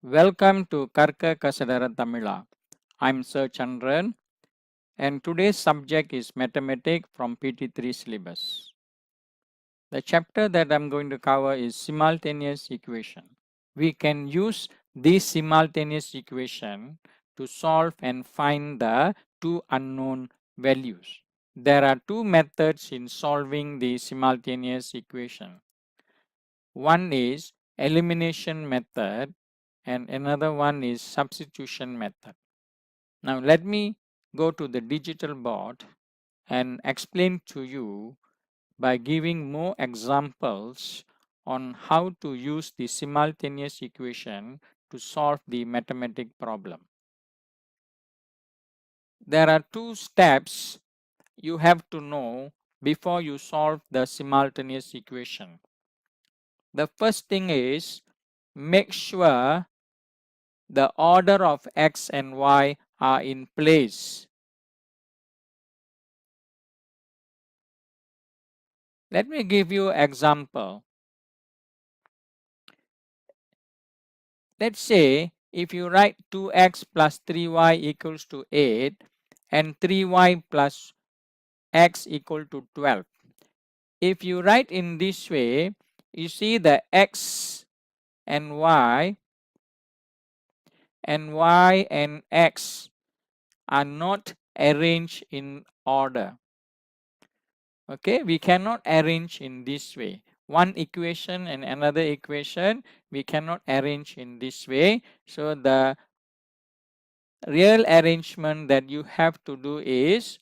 Welcome to Karka Kasadara Tamizha. I'm Sir Chandran and today's subject is mathematics from PT3 syllabus. The chapter that I'm going to cover is simultaneous equation. We can use this simultaneous equation to solve and find the two unknown values. There are two methods in solving the simultaneous equation. One is elimination method and another one is substitution method. Now let me go to the digital board and explain to you by giving more examples on how to use the simultaneous equation to solve the mathematical problem. There are two steps you have to know before you solve the simultaneous equation. The first thing is make sure the order of x and y are in place. Let me give you an example. Let's say if you write 2x plus 3y equals to 8 and 3y plus x equal to 12. If you write in this way, you see the x and y and x are not arranged in order. Okay, we cannot arrange in this way. One equation and another equation, we cannot arrange in this way. So the real arrangement that you have to do is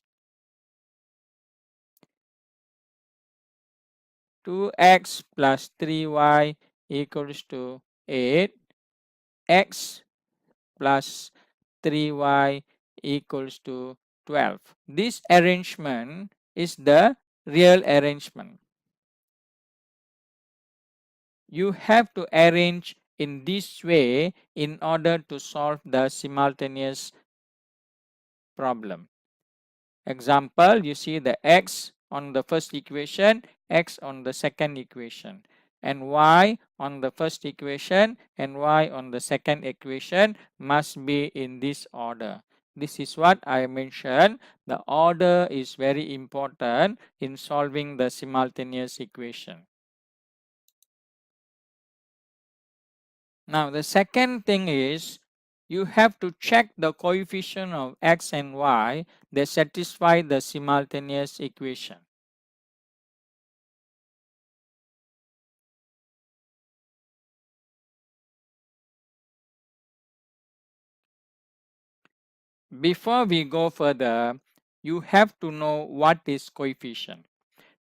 2x plus 3y equals to 8, x plus 3y equals to 12. This arrangement is the real arrangement. You have to arrange in this way in order to solve the simultaneous problem. Example, you see the x on the first equation, x on the second equation, and y on the first equation and y on the second equation must be in this order. This is what I mentioned. The order is very important in solving the simultaneous equation. Now the second thing is you have to check the coefficient of x and y that satisfy the simultaneous equation. Before we go further, you have to know what is coefficient.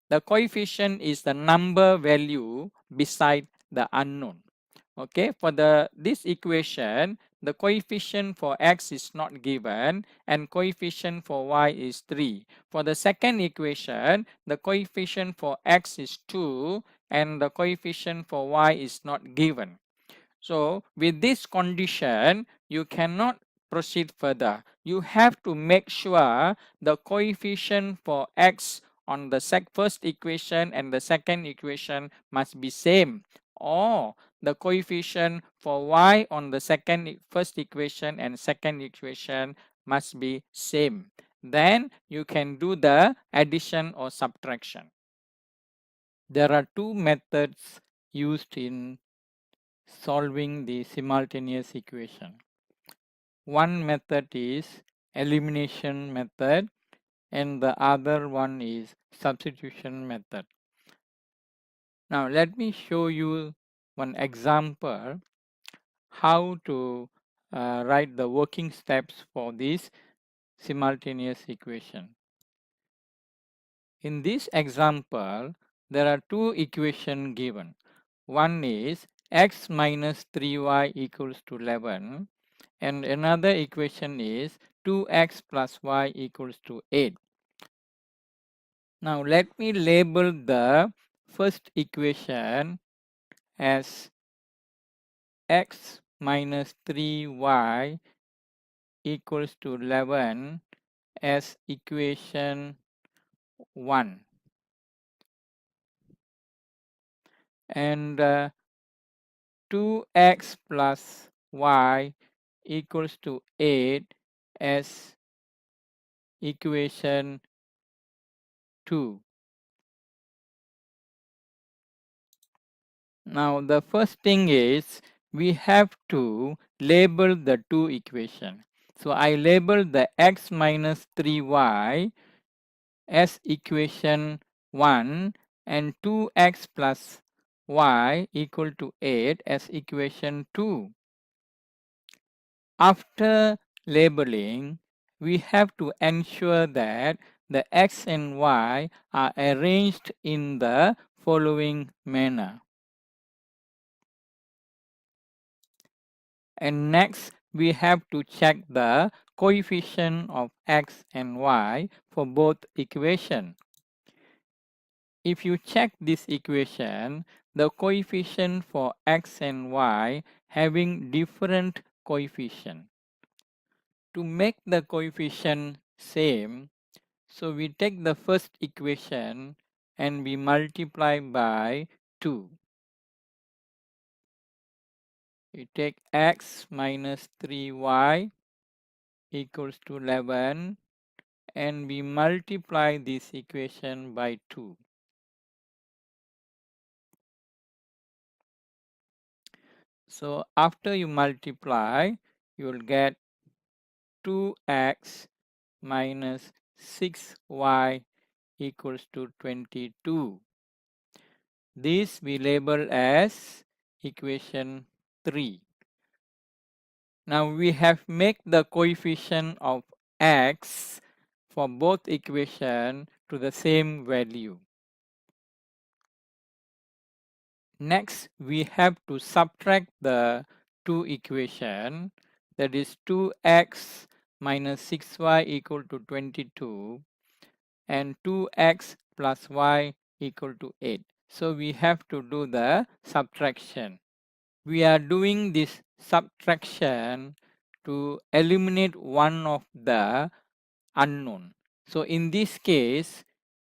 The coefficient is the number value beside the unknown. Okay, for this equation, the coefficient for x is not given and coefficient for y is 3. For the second equation, the coefficient for x is 2 and the coefficient for y is not given. So with this condition, you cannot proceed further. You have to make sure the coefficient for x on the first equation and the second equation must be same, or the coefficient for y on the first equation and second equation must be same. Then you can do the addition or subtraction. There are two methods used in solving the simultaneous equation. One method is elimination method and the other one is substitution method. Now let me show you one example how to write the working steps for this simultaneous equation. In this example, there are two equations given. One is x minus 3y equals to 11 and another equation is 2x plus y equals to 8. Now let me label the first equation as x minus 3y equals to 11 as equation 1 and 2x plus y equals to 8 as equation 2. Now the first thing is we have to label the two equations. So I label the x minus 3y as equation 1 and 2x plus y equal to 8 as equation 2. After labeling, we have to ensure that the x and y are arranged in the following manner. And next, we have to check the coefficient of x and y for both equations. If you check this equation, the coefficient for x and y having different coefficient. To make the coefficient same, so we take the first equation and we multiply by 2. We take x minus 3y equals to 11 and we multiply this equation by 2. So after you multiply, you will get 2x minus 6y equals to 22. This we label as equation 3. Now we have made the coefficient of x for both equations to the same value. Next, we have to subtract the two equations, that is 2x minus 6y equal to 22 and 2x plus y equal to 8. So we have to do the subtraction. We are doing this subtraction to eliminate one of the unknown. So in this case,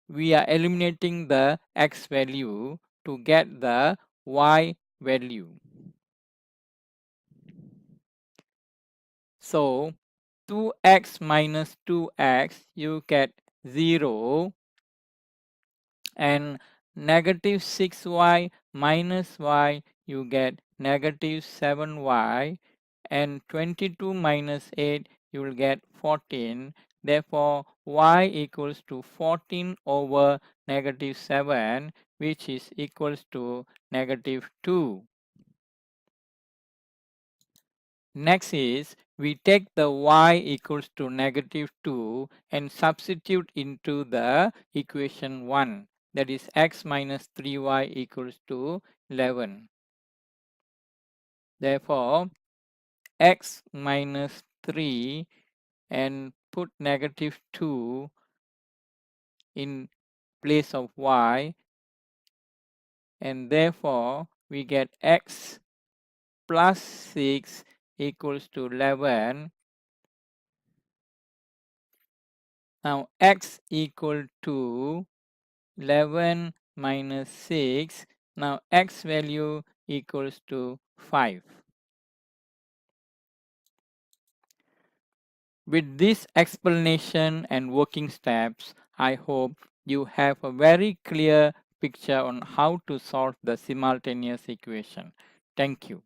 we are eliminating the x value to get the y value. So 2x minus 2x, you get 0, and negative 6y minus y, you get negative 7y, and 22 minus 8, you will get 14. Therefore, y equals to 14 over negative 7, which is equals to negative 2. Next is, we take the y equals to negative 2 and substitute into the equation 1. That is x minus 3y equals to 11. Therefore, x minus 3 and put negative 2 in place of y, and therefore we get x plus 6 equals to 11. Now x equal to 11 minus 6. Now x value equals to 5. With this explanation and working steps, I hope you have a very clear picture on how to solve the simultaneous equation. Thank you.